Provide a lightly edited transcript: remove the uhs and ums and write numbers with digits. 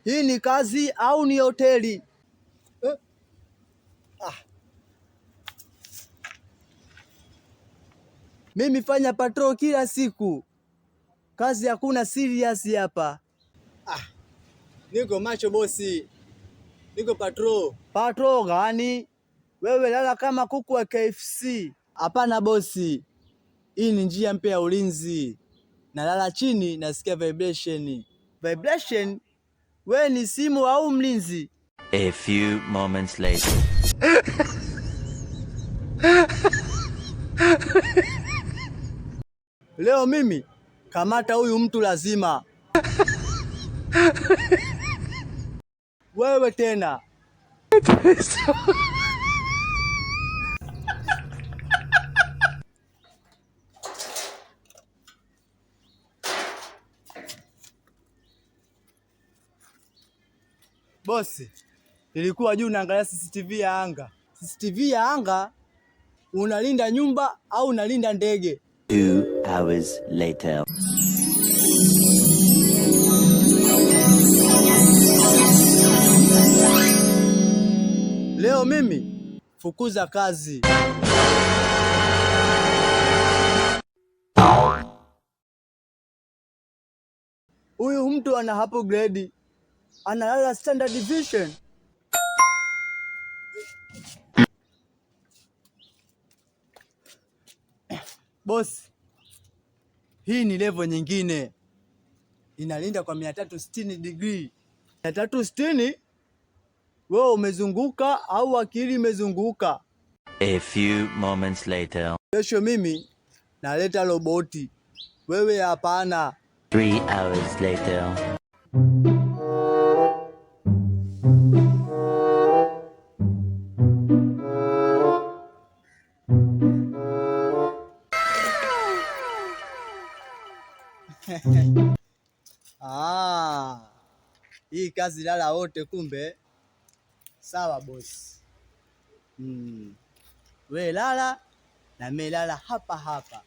Hii ni kazi au ni hoteli? Mimi fanya patrol kila siku. Kazi hakuna serious hapa. Niko macho bosi. Niko patrol. Patrol gani? Wewe lala kama kuku wa KFC. Hapana bosi. Hii ni njia mpya ya ulinzi. Nalala chini nasikia vibration. Vibration? Wewe ni simu au mlinzi? A few moments later. Leo mimi kamata huyu mtu lazima. Wewe tena. Bosi, nilikuwa juu naangalia CCTV ya anga. CCTV ya anga? Unalinda nyumba au unalinda ndege? 2 hours later. Leo mimi fukuza kazi. Huyu mtu ana hapo grade. Analala standard division. Boss, hii ni level nyingine. Inalinda kwa 360 degree. 360? Wewe umezunguka au akili imezunguka? A few moments later. Kesho mimi naleta roboti. Wewe hapana. 3 hours later. Hii kazi lala wote kumbe. Sawa boss. We lala na mimi lala hapa hapa.